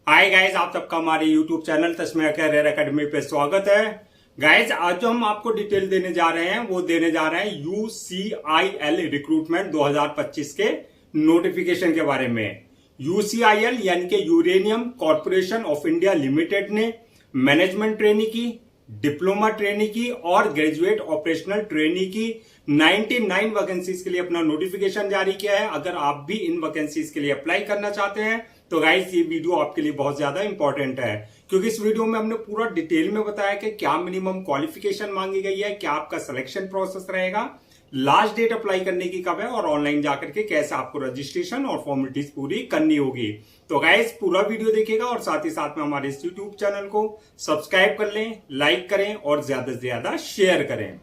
Hi guys, आप सबका हमारे यूट्यूब चैनल तस्मीर कैरियर एकेडमी पे स्वागत है। गाइज, आज जो हम आपको डिटेल देने जा रहे हैं वो देने जा रहे हैं UCIL रिक्रूटमेंट 2025 के नोटिफिकेशन के बारे में। UCIL यानी कि uranium corporation of India limited ने मैनेजमेंट ट्रेनी की, डिप्लोमा ट्रेनी की और ग्रेजुएट ऑपरेशनल ट्रेनी की 99 वैकेंसीज के लिए अपना नोटिफिकेशन जारी किया है। अगर आप भी इन वैकेंसीज के लिए अप्लाई करना चाहते हैं तो गाइस ये वीडियो आपके लिए बहुत ज्यादा इंपॉर्टेंट है, क्योंकि इस वीडियो में हमने पूरा डिटेल में बताया कि क्या मिनिमम क्वालिफिकेशन मांगी गई है, क्या आपका सिलेक्शन प्रोसेस रहेगा, लास्ट डेट अप्लाई करने की कब है और ऑनलाइन जाकर के कैसे आपको रजिस्ट्रेशन और फॉर्मेलिटीज पूरी करनी होगी। तो गाइस पूरा वीडियो देखिएगा और साथ ही साथ में हमारे इस यूट्यूब चैनल को सब्सक्राइब कर लें, लाइक करें और ज्यादा से ज्यादा शेयर करें।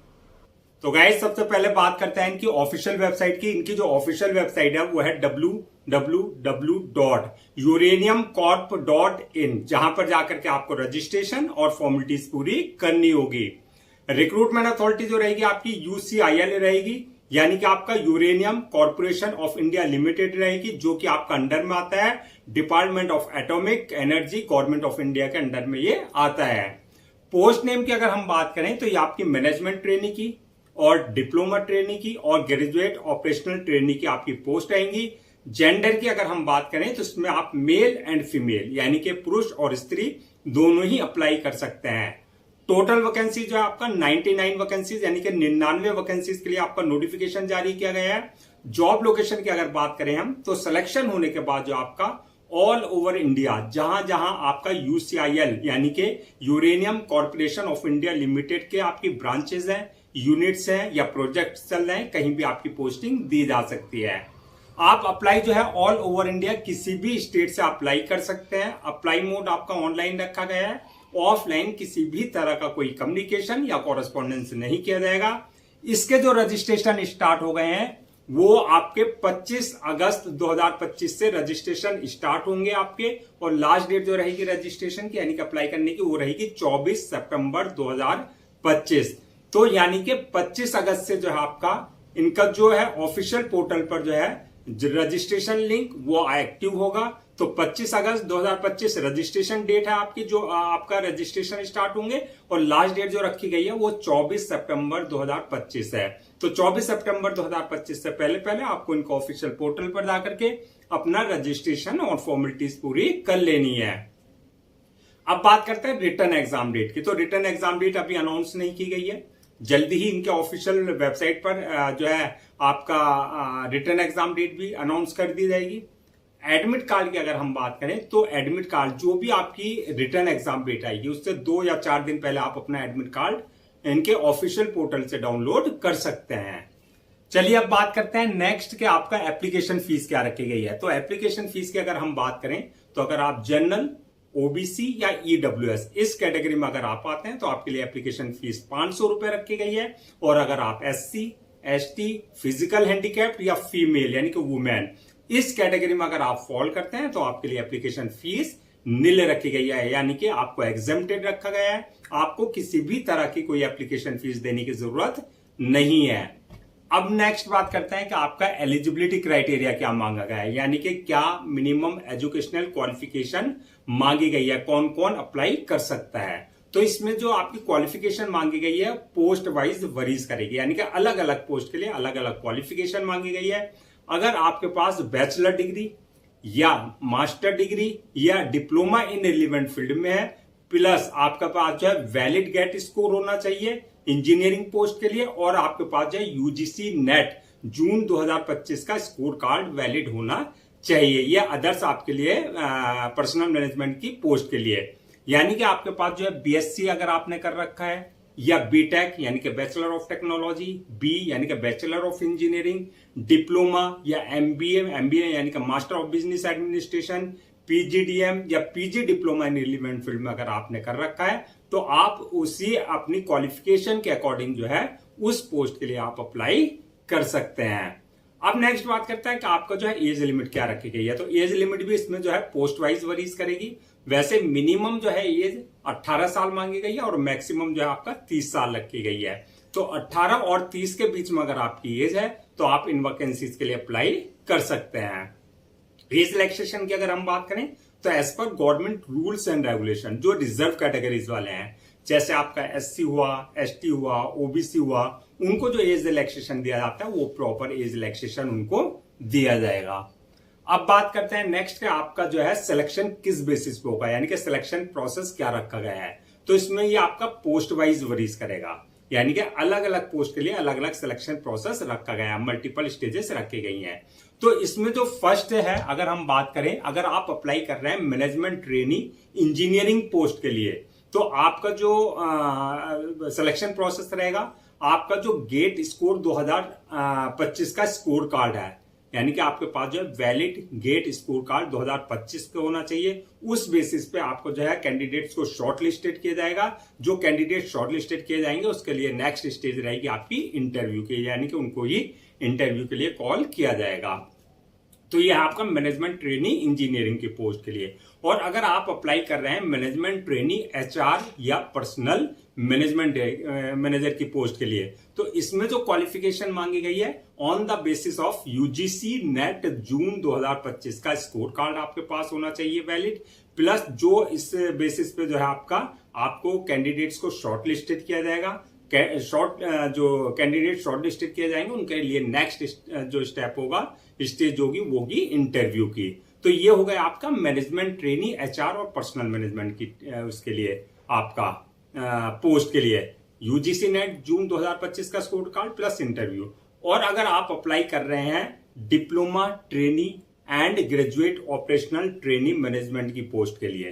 तो गाइस सबसे पहले बात करते हैं इनकी ऑफिशियल वेबसाइट की। इनकी जो ऑफिशियल वेबसाइट है वो है www.uraniumcorp.in, जहां पर जाकर के आपको रजिस्ट्रेशन और फॉर्मेलिटीज पूरी करनी होगी। रिक्रूटमेंट अथॉरिटी जो रहेगी आपकी UCIL रहेगी, यानी कि आपका uranium corporation of India limited रहेगी, जो कि आपका अंडर में आता है department of atomic energy, government of India के अंडर में ये आता है। पोस्ट नेम की अगर हम बात करें तो ये आपकी मैनेजमेंट ट्रेनी की और डिप्लोमा ट्रेनी की और ग्रेजुएट ऑपरेशनल ट्रेनी की आपकी पोस्ट आएंगी। जेंडर की अगर हम बात करें तो इसमें आप मेल एंड फीमेल यानी कि पुरुष और स्त्री दोनों ही अप्लाई कर सकते हैं। टोटल वैकेंसी जो है आपका 99 वैकेंसीज यानी कि 99 वैकेंसीज के लिए आपका नोटिफिकेशन जारी किया गया है। जॉब लोकेशन की अगर बात करें हम तो सिलेक्शन होने के बाद जो आपका ऑल ओवर इंडिया जहां जहां आपका UCIL यानी कि uranium corporation of India limited के आपकी ब्रांचेस हैं, यूनिट्स हैं या प्रोजेक्ट चल रहे हैं, कहीं भी आपकी पोस्टिंग दी जा सकती है। आप अप्लाई जो है ऑल ओवर इंडिया किसी भी स्टेट से अप्लाई कर सकते हैं। अप्लाई मोड आपका ऑनलाइन रखा गया है, ऑफलाइन किसी भी तरह का कोई कम्युनिकेशन या कॉरेस्पॉन्डेंस नहीं किया जाएगा। इसके जो रजिस्ट्रेशन स्टार्ट हो गए हैं वो आपके 25 अगस्त 2025 से रजिस्ट्रेशन स्टार्ट होंगे आपके, और लास्ट डेट जो रहेगी रजिस्ट्रेशन की यानी कि अप्लाई करने की वो रहेगी 24 सितंबर 2025। तो यानी कि 25 अगस्त से जो है आपका इनका जो है ऑफिशियल पोर्टल पर जो है रजिस्ट्रेशन लिंक वो एक्टिव होगा। तो 25 अगस्त 2025 रजिस्ट्रेशन डेट है आपकी, जो आपका रजिस्ट्रेशन स्टार्ट होंगे, और लास्ट डेट जो रखी गई है वो 24 सितंबर 2025 है। तो 24 सितंबर 2025 से पहले पहले आपको इनका ऑफिशियल पोर्टल पर जाकर के अपना रजिस्ट्रेशन और फॉर्मेलिटीज पूरी कर लेनी है। अब बात करते हैं रिटर्न एग्जाम डेट की। तो रिटर्न एग्जाम डेट अभी अनाउंस नहीं की गई है, जल्दी ही इनके ऑफिशियल वेबसाइट पर जो है आपका रिटर्न एग्जाम डेट भी अनाउंस कर दी जाएगी। एडमिट कार्ड की अगर हम बात करें तो एडमिट कार्ड जो भी आपकी रिटर्न एग्जाम डेट आएगी उससे 2 या 4 दिन पहले आप अपना एडमिट कार्ड इनके ऑफिशियल पोर्टल से डाउनलोड कर सकते हैं। चलिए अब बात करते हैं नेक्स्ट के आपका एप्लीकेशन फीस क्या रखी गई है। तो एप्लीकेशन फीस की अगर हम बात करें तो अगर आप जनरल, OBC या EWS इस कैटेगरी में अगर आप आते हैं तो आपके लिए एप्लीकेशन फीस 500 रुपए रखी गई है, और अगर आप SC, ST, फिजिकल हैंडीकैप्ड या फीमेल यानी कि वुमेन इस कैटेगरी में अगर आप फॉल करते हैं तो आपके लिए एप्लीकेशन फीस नील रखी गई है, यानी कि आपको एग्जेम्प्टेड रखा गया है। आपको किसी भी तरह की कोई एप्लीकेशन फीस देने की जरूरत नहीं है। अब नेक्स्ट बात करते हैं कि आपका एलिजिबिलिटी क्राइटेरिया क्या मांगा गया है, यानी कि क्या मिनिमम एजुकेशनल क्वालिफिकेशन मांगी गई है, कौन कौन अप्लाई कर सकता है। तो इसमें जो आपकी क्वालिफिकेशन मांगी गई है पोस्ट वाइज वरीज करेगी, यानी कि अलग अलग पोस्ट के लिए अलग अलग क्वालिफिकेशन मांगी गई है। अगर आपके पास बैचलर डिग्री या मास्टर डिग्री या डिप्लोमा इन रिलेवेंट फील्ड में है, प्लस आपके पास जो है वैलिड गेट स्कोर होना चाहिए इंजीनियरिंग पोस्ट के लिए, और आपके पास जो है UGC नेट जून 2025 का स्कोर कार्ड वैलिड होना चाहिए। यह अदर्स आपके लिए पर्सनल मैनेजमेंट की पोस्ट के लिए, यानी कि आपके पास जो है BSc अगर आपने कर रखा है या BTech यानी कि बैचलर ऑफ टेक्नोलॉजी, B यानी कि बैचलर ऑफ इंजीनियरिंग, डिप्लोमा या MBA यानी कि master of business administration, PGDM या PG diploma in relevant field में अगर आपने कर रखा है तो आप उसी अपनी क्वालिफिकेशन के अकॉर्डिंग जो है उस पोस्ट के लिए आप अप्लाई कर सकते हैं। अब नेक्स्ट बात करते हैं कि आपका जो है एज लिमिट क्या रखी गई है। तो एज लिमिट भी इसमें जो है पोस्ट वाइज वरीज करेगी। वैसे मिनिमम जो है एज 18 साल मांगी गई है और मैक्सिमम जो है आपका 30 साल रखी गई है। तो 18 और 30 के बीच में अगर आपकी एज है तो आप इन वैकेंसीज के लिए अप्लाई कर सकते हैं। एज रिलैक्सेशन की अगर हम बात करें तो एज पर गवर्नमेंट रूल्स एंड रेगुलेशन जो रिजर्व कैटेगरीज वाले हैं, जैसे आपका एससी हुआ, एसटी हुआ, ओबीसी हुआ, उनको जो एज रिलैक्सेशन दिया जाता है वो प्रॉपर एज रिलैक्सेशन उनको दिया जाएगा। अब बात करते हैं नेक्स्ट के आपका जो है सिलेक्शन किस बेसिस पे होगा, यानी कि सिलेक्शन प्रोसेस क्या रखा गया है। तो इसमें ये आपका पोस्ट वाइज वरीज करेगा, यानी कि अलग अलग पोस्ट के लिए अलग अलग सिलेक्शन प्रोसेस रखा गया है, मल्टीपल स्टेजेस रखी गई हैं। तो इसमें जो फर्स्ट है, अगर हम बात करें, अगर आप अप्लाई कर रहे हैं मैनेजमेंट ट्रेनी इंजीनियरिंग पोस्ट के लिए, तो आपका जो सिलेक्शन प्रोसेस रहेगा, आपका जो गेट स्कोर 2025 का स्कोर कार्ड है, यानी कि आपके पास जो है वैलिड गेट स्कोर कार्ड 2025 का होना चाहिए। उस बेसिस पे आपको जो है कैंडिडेट्स को शॉर्ट लिस्टेड किया जाएगा। जो कैंडिडेट शॉर्ट लिस्टेड किए जाएंगे उसके लिए नेक्स्ट स्टेज रहेगी आपकी इंटरव्यू की, यानी कि उनको ही इंटरव्यू के लिए कॉल किया जाएगा। तो ये आपका मैनेजमेंट ट्रेनी इंजीनियरिंग की पोस्ट के लिए। और अगर आप अप्लाई कर रहे हैं मैनेजमेंट ट्रेनी एचआर या पर्सनल मैनेजमेंट मैनेजर की पोस्ट के लिए, तो इसमें जो क्वालिफिकेशन मांगी गई है, on the basis of UGC NET June 2025 का स्कोर कार्ड आपके पास होना चाहिए वैलिड, प्लस जो इस बेसिस पे जो है आपको कैंडिडेट्स को शॉर्ट लिस्टेड किया जाएगा। जो कैंडिडेट शॉर्ट लिस्टेड किए जाएंगे उनके लिए नेक्स्ट जो स्टेप होगा, स्टेज होगी, वो होगी इंटरव्यू की। तो ये हो गया आपका मैनेजमेंट ट्रेनी एचआर और पर्सनल मैनेजमेंट की उसके लिए आपका पोस्ट के लिए यूजीसी नेट जून 2025 का स्कोर कार्ड प्लस इंटरव्यू। और अगर आप अप्लाई कर रहे हैं diploma trainee and graduate operational trainee management की पोस्ट के लिए,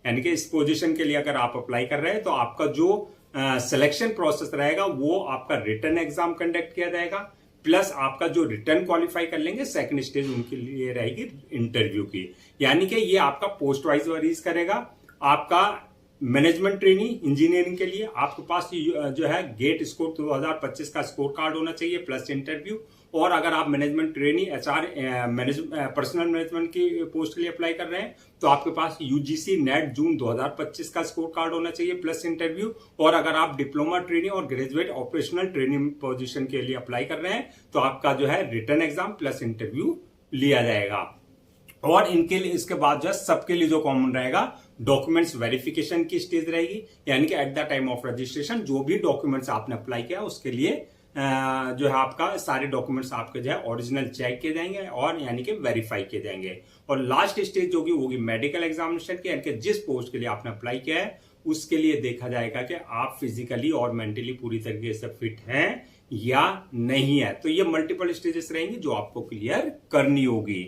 यानी कि इस पोजीशन के लिए अगर आप अप्लाई कर रहे हैं, तो आपका जो सिलेक्शन प्रोसेस रहेगा वो आपका रिटन एग्जाम कंडक्ट किया जाएगा, प्लस आपका जो रिटर्न क्वालिफाई कर लेंगे सेकंड स्टेज उनके लिए रहेगी इंटरव्यू की। यानी कि ये आपका पोस्ट वाइज वरीज करेगा। आपका मैनेजमेंट ट्रेनी इंजीनियरिंग के लिए आपके पास जो है गेट स्कोर 2025 का स्कोर कार्ड होना चाहिए प्लस इंटरव्यू। और अगर आप management trainee HR personal management की पोस्ट के लिए अप्लाई कर रहे हैं, तो आपके पास यूजीसी नेट जून 2025 का स्कोर कार्ड होना चाहिए प्लस इंटरव्यू। और अगर आप डिप्लोमा ट्रेनी और ग्रेजुएट ऑपरेशनल ट्रेनिंग पोजीशन के लिए अप्लाई कर रहे हैं, तो आपका जो है रिटर्न एग्जाम प्लस इंटरव्यू लिया जाएगा। और इनके लिए इसके बाद जो है सबके लिए जो कॉमन रहेगा, डॉक्यूमेंट्स वेरिफिकेशन की स्टेज रहेगी, यानी कि at the time of registration जो भी डॉक्यूमेंट्स आपने अप्लाई किया उसके लिए जो है आपका सारे डॉक्यूमेंट्स आपके जो है ओरिजिनल चेक किए जाएंगे और यानी कि वेरीफाई किए जाएंगे। और लास्ट स्टेज जो होगी मेडिकल एग्जामिनेशन की, यानी कि जिस पोस्ट के लिए आपने अप्लाई किया है उसके लिए देखा जाएगा कि आप फिजिकली और मेंटली पूरी तरीके से फिट हैं या नहीं है। तो ये मल्टीपल स्टेजेस रहेंगी जो आपको क्लियर करनी होगी।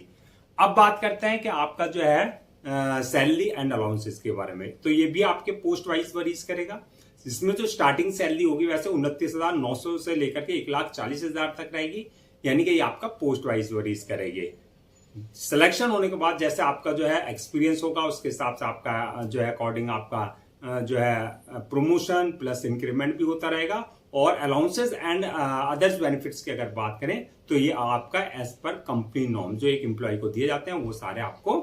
अब बात करते हैं कि आपका जो है सैलरी एंड अलाउंसेस के बारे में। तो ये भी आपके पोस्ट वाइज वरीज करेगा। इसमें जो स्टार्टिंग सैलरी होगी वैसे 29,900 से लेकर के 1,40,000 तक रहेगी, यानी कि ये आपका पोस्ट वाइज वरीज करेगी। सिलेक्शन होने के बाद जैसे आपका जो है एक्सपीरियंस होगा उसके हिसाब से आपका जो है अकॉर्डिंग आपका जो है प्रमोशन प्लस इंक्रीमेंट भी होता रहेगा। और अलाउंसेस एंड अदर्स बेनिफिट्स की अगर बात करें तो ये आपका एज पर कंपनी नॉर्म जो एक एम्प्लॉय को दिए जाते हैं वो सारे आपको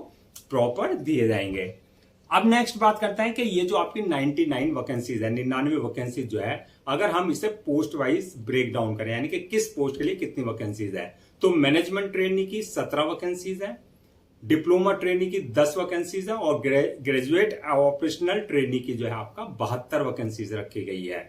प्रॉपर दिए जाएंगे। अब नेक्स्ट बात करते हैं कि ये जो आपकी 99 वैकेंसीज है, 99 वैकेंसीज जो है, अगर हम इसे पोस्ट वाइज ब्रेक डाउन करें, यानी कि किस पोस्ट के लिए कितनी वैकेंसीज है, तो मैनेजमेंट ट्रेनी की 17 वैकेंसीज है, डिप्लोमा ट्रेनी की 10 वैकेंसीज है और ग्रेजुएट ऑपरेशनल ट्रेनी की जो है आपका 72 वैकेंसीज रखी गई है।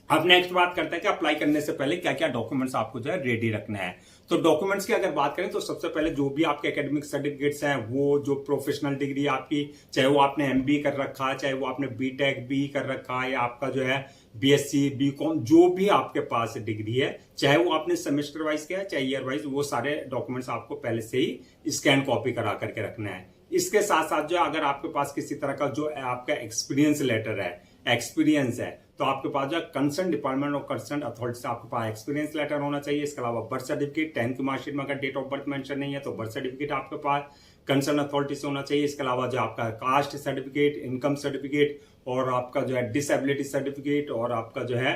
अब नेक्स्ट बात करते हैं कि अप्लाई करने से पहले क्या क्या डॉक्यूमेंट्स आपको जो है रेडी रखना है। तो डॉक्यूमेंट्स की अगर बात करें तो सबसे पहले जो भी आपके एकेडमिक सर्टिफिकेट्स हैं, वो जो प्रोफेशनल डिग्री आपकी, चाहे वो आपने एमबी कर रखा है, चाहे वो आपने बीटेक बी कर रखा है, या आपका जो है बीएससी बीकॉम जो भी आपके पास डिग्री है, चाहे वो आपने सेमेस्टर वाइज किया है चाहे ईयर वाइज, वो सारे डॉक्यूमेंट्स आपको पहले से ही स्कैन कॉपी करा करके रखना है। इसके साथ साथ जो अगर आपके पास किसी तरह का जो आपका एक्सपीरियंस लेटर है, एक्सपीरियंस है, तो आपके पास जो कंसर्न डिपार्टमेंट और कंसर्न अथॉरिटी से आपके पास एक्सपीरियंस लेटर होना चाहिए। इसके अलावा बर्थ सर्टिफिकेट, 10th की मार्कशीट में अगर डेट ऑफ बर्थ मेंशन नहीं है तो बर्थ सर्टिफिकेट आपके पास कंसर्न अथॉरिटी से होना चाहिए। इसके अलावा जो आपका कास्ट सर्टिफिकेट, इनकम सर्टिफिकेट और आपका जो है डिसेबिलिटी सर्टिफिकेट और आपका जो है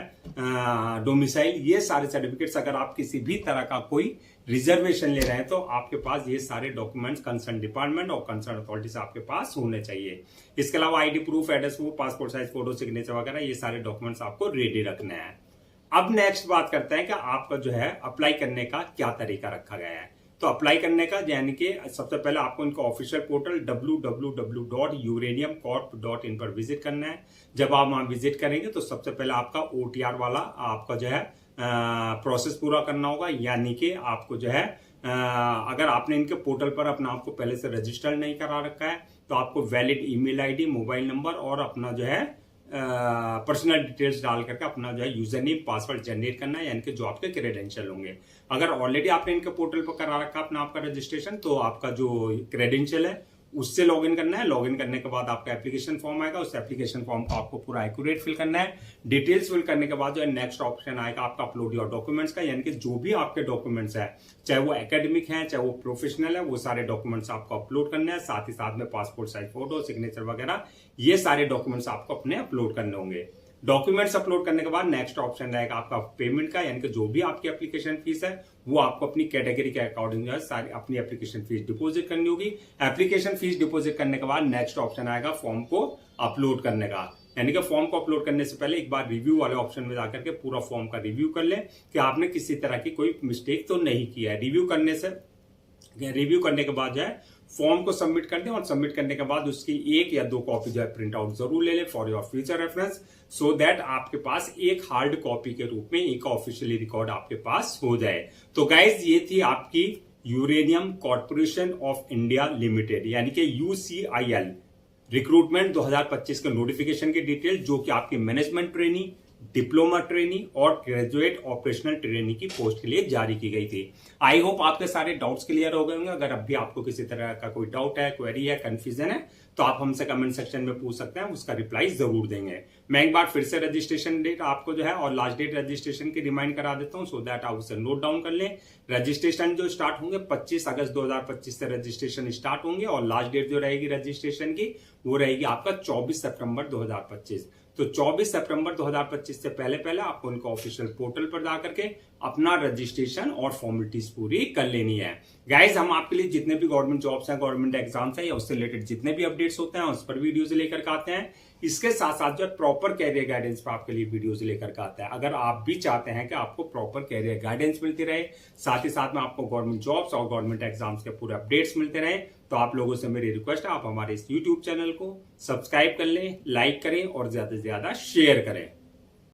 डोमिसाइल, ये सारे सर्टिफिकेट्स अगर आप किसी भी तरह का कोई रिजर्वेशन ले रहे हैं तो आपके पास ये सारे डॉक्यूमेंट्स कंसर्न डिपार्टमेंट और कंसर्न अथॉरिटी से आपके पास होने चाहिए। इसके अलावा ID proof, address proof, passport size photo, signature वगैरह ये सारे डॉक्यूमेंट्स आपको रेडी रखने हैं। अब नेक्स्ट बात करते हैं कि आपका जो है अप्लाई करने का क्या तरीका रखा गया है। तो अप्लाई करने का यानी कि सबसे पहले आपको इनका ऑफिशियल पोर्टल www.uraniumcorp.in पर विजिट करना है। जब आप वहां विजिट करेंगे तो सबसे पहले आपका OTR वाला आपका जो है प्रोसेस पूरा करना होगा, यानी कि आपको जो है अगर आपने इनके पोर्टल पर अपना आपको पहले से रजिस्टर नहीं करा रखा है तो आपको valid email ID, mobile number और अपना जो है पर्सनल डिटेल्स डाल करके अपना जो है यूजर नेम पासवर्ड जनरेट करना है, यानी कि जो आपके क्रेडेंशियल होंगे। अगर ऑलरेडी आपने इनके पोर्टल पर करा रखा अपना आपका रजिस्ट्रेशन तो आपका जो क्रेडेंशियल है उससे लॉगिन करना है। लॉगिन करने के बाद आपका एप्लीकेशन फॉर्म आएगा, उस एप्लीकेशन फॉर्म को आपको पूरा एक्यूरेट फिल करना है। डिटेल्स फिल करने के बाद जो है नेक्स्ट ऑप्शन आएगा आपका अपलोड योर डॉक्यूमेंट्स का, यानी कि जो भी आपके डॉक्यूमेंट्स है चाहे वो एकेडमिक है चाहे वो प्रोफेशनल है, वो सारे डॉक्यूमेंट्स आपको अपलोड करने हैं। साथ ही साथ में पासपोर्ट साइज फोटो, सिग्नेचर वगैरह ये सारे डॉक्यूमेंट्स आपको अपने अपलोड करने होंगे। डॉक्यूमेंट्स अपलोड करने के बाद नेक्स्ट ऑप्शन रहेगा आपका पेमेंट का, यानी कि जो भी आपकी एप्लीकेशन फीस है वो आपको अपनी कैटेगरी के अकॉर्डिंग जो है सारी अपनी एप्लीकेशन फीस डिपॉजिट करनी होगी। एप्लीकेशन फीस डिपॉजिट करने के बाद नेक्स्ट ऑप्शन आएगा फॉर्म को अपलोड करने का, यानी कि फॉर्म को अपलोड करने से पहले एक बार रिव्यू वाले ऑप्शन में जाकर के पूरा फॉर्म का रिव्यू कर लें कि आपने किसी तरह की कोई मिस्टेक तो नहीं किया है। रिव्यू करने के बाद जो है फॉर्म को सबमिट कर दें और सबमिट करने के बाद उसकी 1 या 2 कॉपी जो है प्रिंट आउट जरूर ले लें for your future reference, so that आपके पास एक हार्ड कॉपी के रूप में एक ऑफिशियली रिकॉर्ड आपके पास हो जाए। तो गाइज ये थी आपकी uranium corporation of India limited यानी कि UCIL रिक्रूटमेंट 2025 के नोटिफिकेशन की डिटेल, जो कि आपकी मैनेजमेंट ट्रेनी, डिप्लोमा ट्रेनी और ग्रेजुएट ऑपरेशनल ट्रेनी की पोस्ट के लिए जारी की गई थी। आई होप आपके सारे डाउट्स क्लियर हो गए होंगे। अगर अब भी आपको किसी तरह का कोई डाउट है, क्वेरी है, कंफ्यूजन है तो आप हमसे कमेंट सेक्शन में पूछ सकते हैं, उसका रिप्लाई जरूर देंगे। मैं एक बार फिर से रजिस्ट्रेशन डेट आपको जो है और लास्ट डेट रजिस्ट्रेशन की रिमाइंड करा देता हूं, सो दैट आप उसे नोट डाउन कर लें। रजिस्ट्रेशन जो स्टार्ट होंगे 25 अगस्त 2025 से रजिस्ट्रेशन स्टार्ट होंगे और लास्ट डेट जो रहेगी रजिस्ट्रेशन की वो रहेगी आपका 24 सितंबर 2025। तो 24 सितंबर 2025 से पहले पहले आपको उनका ऑफिशियल पोर्टल पर जाकर के अपना रजिस्ट्रेशन और फॉर्मेलिटीज पूरी कर लेनी है। गाइज हम आपके लिए जितने भी गवर्नमेंट जॉब्स हैं, गवर्नमेंट एग्जाम्स हैं या उससे रिलेटेड जितने भी अपडेट्स होते हैं उस पर वीडियोज लेकर के आते हैं। इसके साथ साथ जो प्रॉपर कैरियर गाइडेंस पर आपके लिए वीडियोज लेकर के आता है। अगर आप भी चाहते हैं कि आपको प्रॉपर कैरियर गाइडेंस मिलती रहे, साथ ही साथ में आपको गवर्नमेंट जॉब्स और गवर्नमेंट एग्जाम्स के पूरे अपडेट्स मिलते रहे, तो आप लोगों से मेरी रिक्वेस्ट है आप हमारे इस यूट्यूब चैनल को सब्सक्राइब कर लें, लाइक करें और ज्यादा से ज्यादा शेयर करें।